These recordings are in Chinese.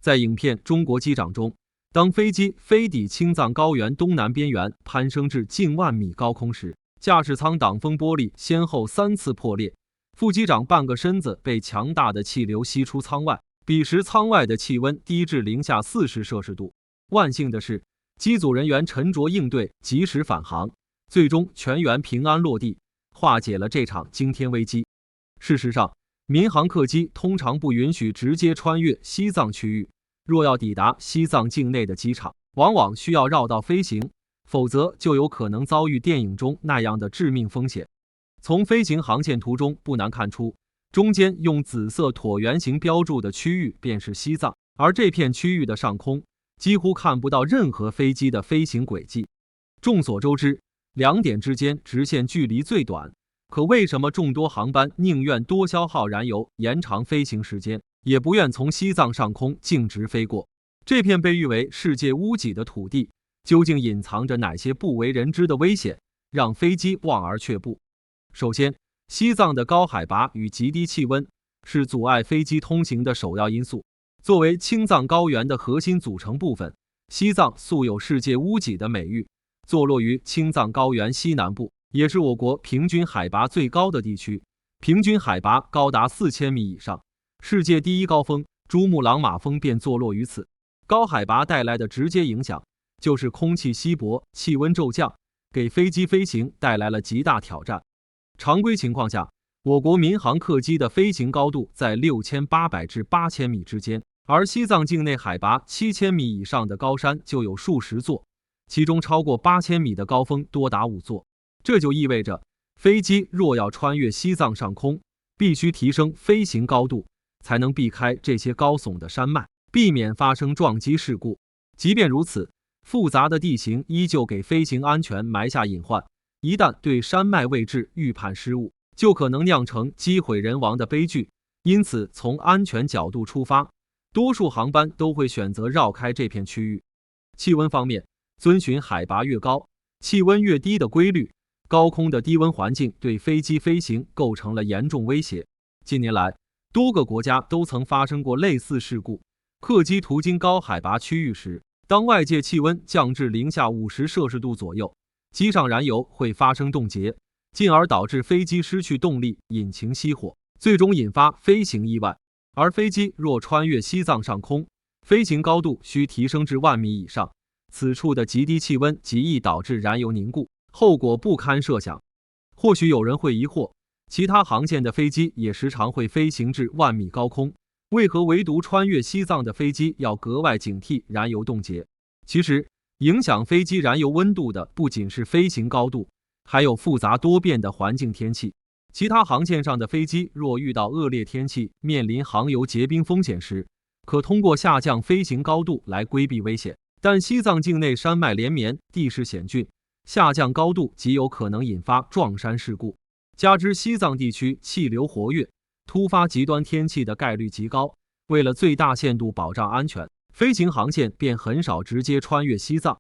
在影片《中国机长》中，当飞机飞抵青藏高原东南边缘，攀升至近万米高空时，驾驶舱挡风玻璃先后3次破裂，副机长半个身子被强大的气流吸出舱外，彼时舱外的气温低至-40摄氏度。万幸的是，机组人员沉着应对，及时返航，最终全员平安落地，化解了这场惊天危机。事实上，民航客机通常不允许直接穿越西藏区域，若要抵达西藏境内的机场，往往需要绕道飞行，否则就有可能遭遇电影中那样的致命风险。从飞行航线图中不难看出，中间用紫色椭圆形标注的区域便是西藏，而这片区域的上空几乎看不到任何飞机的飞行轨迹。众所周知，两点之间直线距离最短，可为什么众多航班宁愿多消耗燃油，延长飞行时间，也不愿从西藏上空径直飞过？这片被誉为世界屋脊的土地，究竟隐藏着哪些不为人知的危险，让飞机望而却步？首先，西藏的高海拔与极低气温是阻碍飞机通行的首要因素。作为青藏高原的核心组成部分，西藏素有世界屋脊的美誉，坐落于青藏高原西南部，也是我国平均海拔最高的地区，平均海拔高达4000米以上。世界第一高峰珠穆朗玛峰便坐落于此。高海拔带来的直接影响就是空气稀薄，气温骤降，给飞机飞行带来了极大挑战。常规情况下，我国民航客机的飞行高度在6800至8000米之间，而西藏境内海拔7000米以上的高山就有数十座，其中超过8000米的高峰多达5座。这就意味着，飞机若要穿越西藏上空，必须提升飞行高度，才能避开这些高耸的山脉，避免发生撞击事故。即便如此，复杂的地形依旧给飞行安全埋下隐患，一旦对山脉位置预判失误，就可能酿成机毁人亡的悲剧。因此，从安全角度出发，多数航班都会选择绕开这片区域。气温方面，遵循海拔越高，气温越低的规律，高空的低温环境对飞机飞行构成了严重威胁。近年来，多个国家都曾发生过类似事故。客机途经高海拔区域时，当外界气温降至-50摄氏度左右，机上燃油会发生冻结，进而导致飞机失去动力，引擎熄火，最终引发飞行意外。而飞机若穿越西藏上空，飞行高度需提升至10000米以上，此处的极低气温极易导致燃油凝固，后果不堪设想。或许有人会疑惑，其他航线的飞机也时常会飞行至10000米高空，为何唯独穿越西藏的飞机要格外警惕燃油冻结？其实，影响飞机燃油温度的不仅是飞行高度，还有复杂多变的环境天气。其他航线上的飞机若遇到恶劣天气，面临航油结冰风险时，可通过下降飞行高度来规避危险。但西藏境内山脉连绵，地势险峻，下降高度极有可能引发撞山事故。加之西藏地区气流活跃，突发极端天气的概率极高，为了最大限度保障安全，飞行航线便很少直接穿越西藏。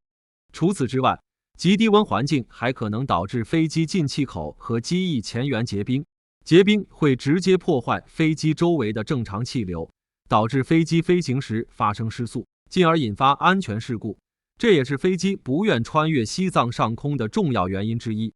除此之外，极低温环境还可能导致飞机进气口和机翼前缘结冰，结冰会直接破坏飞机周围的正常气流，导致飞机飞行时发生失速，进而引发安全事故。这也是飞机不愿穿越西藏上空的重要原因之一。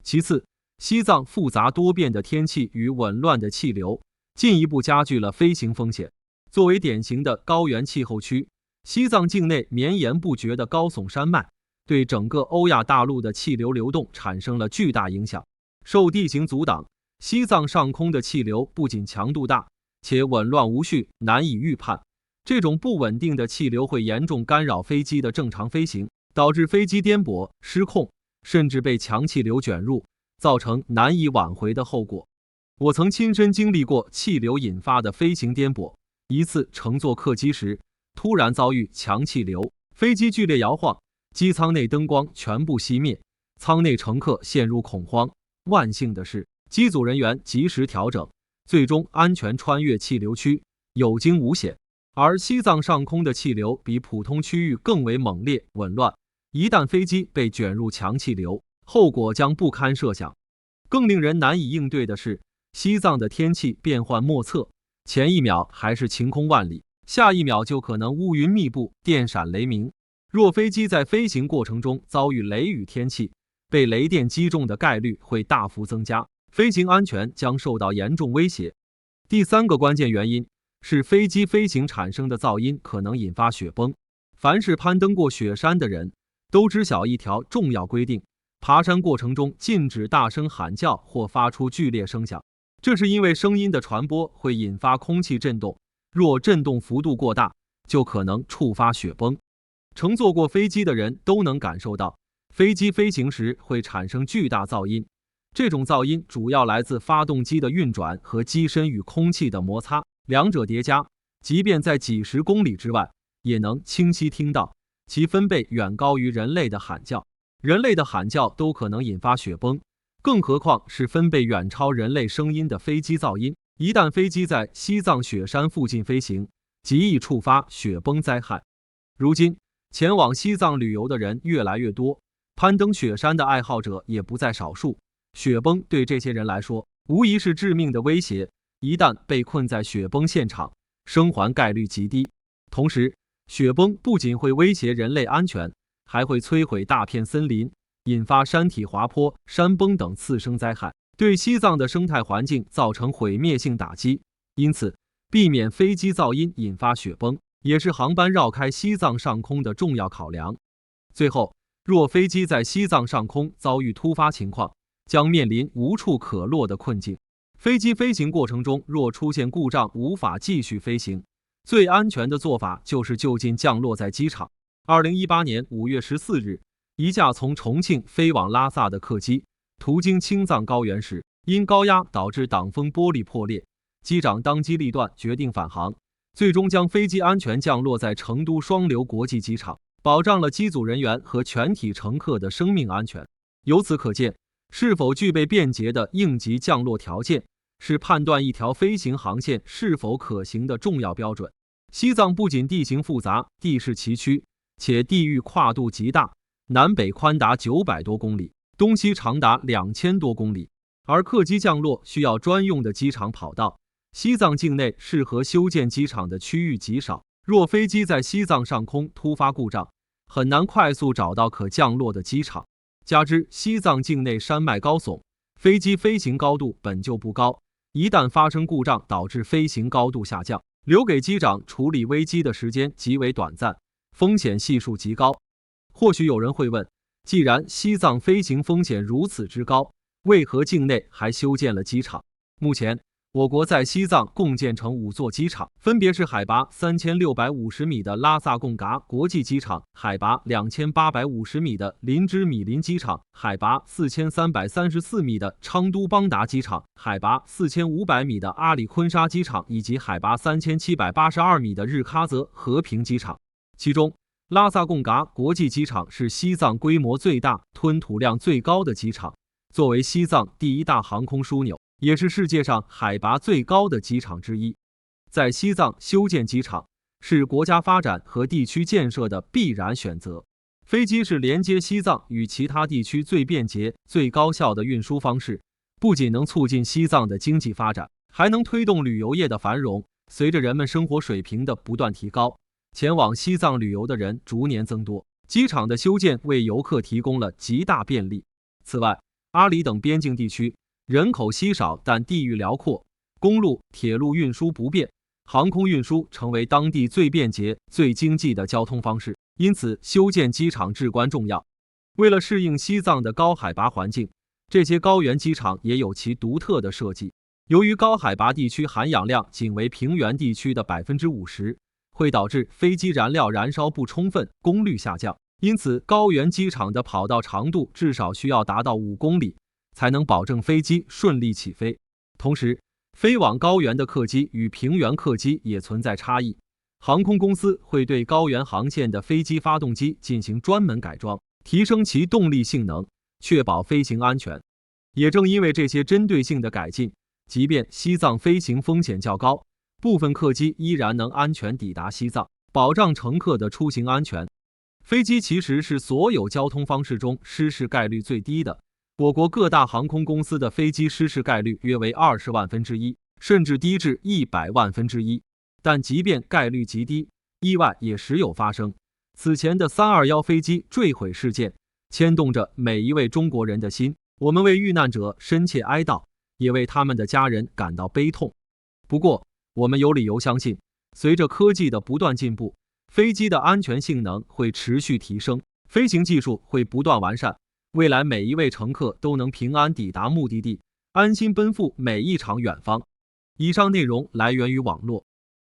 其次，西藏复杂多变的天气与紊乱的气流，进一步加剧了飞行风险。作为典型的高原气候区，西藏境内绵延不绝的高耸山脉，对整个欧亚大陆的气流流动产生了巨大影响。受地形阻挡，西藏上空的气流不仅强度大，且紊乱无序，难以预判。这种不稳定的气流会严重干扰飞机的正常飞行，导致飞机颠簸、失控，甚至被强气流卷入，造成难以挽回的后果。我曾亲身经历过气流引发的飞行颠簸。一次乘坐客机时，突然遭遇强气流，飞机剧烈摇晃，机舱内灯光全部熄灭，舱内乘客陷入恐慌。万幸的是，机组人员及时调整，最终安全穿越气流区，有惊无险。而西藏上空的气流比普通区域更为猛烈紊乱，一旦飞机被卷入强气流，后果将不堪设想。更令人难以应对的是，西藏的天气变幻莫测，前一秒还是晴空万里，下一秒就可能乌云密布，电闪雷鸣。若飞机在飞行过程中遭遇雷雨天气，被雷电击中的概率会大幅增加，飞行安全将受到严重威胁。第三个关键原因是飞机飞行产生的噪音可能引发雪崩。凡是攀登过雪山的人都知晓一条重要规定：爬山过程中禁止大声喊叫或发出剧烈声响，这是因为声音的传播会引发空气震动，若震动幅度过大，就可能触发雪崩。乘坐过飞机的人都能感受到，飞机飞行时会产生巨大噪音，这种噪音主要来自发动机的运转和机身与空气的摩擦，两者叠加，即便在几十公里之外，也能清晰听到，其分贝远高于人类的喊叫。人类的喊叫都可能引发雪崩，更何况是分贝远超人类声音的飞机噪音。一旦飞机在西藏雪山附近飞行，极易触发雪崩灾害。如今，前往西藏旅游的人越来越多，攀登雪山的爱好者也不在少数。雪崩对这些人来说，无疑是致命的威胁。一旦被困在雪崩现场，生还概率极低。同时，雪崩不仅会威胁人类安全，还会摧毁大片森林，引发山体滑坡、山崩等次生灾害，对西藏的生态环境造成毁灭性打击。因此，避免飞机噪音引发雪崩，也是航班绕开西藏上空的重要考量。最后，若飞机在西藏上空遭遇突发情况，将面临无处可落的困境。飞机飞行过程中若出现故障，无法继续飞行，最安全的做法就是就近降落在机场。2018年5月14日，一架从重庆飞往拉萨的客机，途经青藏高原时，因高压导致挡风玻璃破裂，机长当机立断决定返航，最终将飞机安全降落在成都双流国际机场，保障了机组人员和全体乘客的生命安全。由此可见，是否具备便捷的应急降落条件，是判断一条飞行航线是否可行的重要标准。西藏不仅地形复杂、地势崎岖，且地域跨度极大，南北宽达900多公里，东西长达2000多公里，而客机降落需要专用的机场跑道。西藏境内适合修建机场的区域极少，若飞机在西藏上空突发故障，很难快速找到可降落的机场。加之西藏境内山脉高耸，飞机飞行高度本就不高，一旦发生故障导致飞行高度下降，留给机长处理危机的时间极为短暂，风险系数极高。或许有人会问，既然西藏飞行风险如此之高，为何境内还修建了机场？目前，我国在西藏共建成5座机场，分别是海拔3650米的拉萨贡嘎国际机场、海拔2850米的林芝米林机场、海拔4334米的昌都邦达机场、海拔4500米的阿里昆沙机场以及海拔3782米的日喀则和平机场。其中，拉萨贡嘎国际机场是西藏规模最大、吞吐量最高的机场，作为西藏第一大航空枢纽，也是世界上海拔最高的机场之一。在西藏修建机场是国家发展和地区建设的必然选择。飞机是连接西藏与其他地区最便捷、最高效的运输方式，不仅能促进西藏的经济发展，还能推动旅游业的繁荣。随着人们生活水平的不断提高，前往西藏旅游的人逐年增多，机场的修建为游客提供了极大便利。此外，阿里等边境地区人口稀少但地域辽阔，公路、铁路运输不便，航空运输成为当地最便捷、最经济的交通方式，因此修建机场至关重要。为了适应西藏的高海拔环境，这些高原机场也有其独特的设计。由于高海拔地区含氧量仅为平原地区的50%，会导致飞机燃料燃烧不充分，功率下降。因此，高原机场的跑道长度至少需要达到5公里，才能保证飞机顺利起飞。同时，飞往高原的客机与平原客机也存在差异，航空公司会对高原航线的飞机发动机进行专门改装，提升其动力性能，确保飞行安全。也正因为这些针对性的改进，即便西藏飞行风险较高，部分客机依然能安全抵达西藏，保障乘客的出行安全。飞机其实是所有交通方式中失事概率最低的，我国各大航空公司的飞机失事概率约为20万分之一，甚至低至100万分之一。但即便概率极低，意外也时有发生。此前的321飞机坠毁事件牵动着每一位中国人的心，我们为遇难者深切哀悼，也为他们的家人感到悲痛。不过，我们有理由相信，随着科技的不断进步，飞机的安全性能会持续提升，飞行技术会不断完善，未来每一位乘客都能平安抵达目的地，安心奔赴每一场远方。以上内容来源于网络，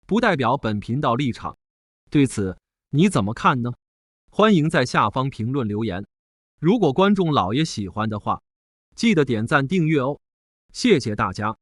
不代表本频道立场。对此，你怎么看呢？欢迎在下方评论留言。如果观众老爷喜欢的话，记得点赞订阅哦，谢谢大家。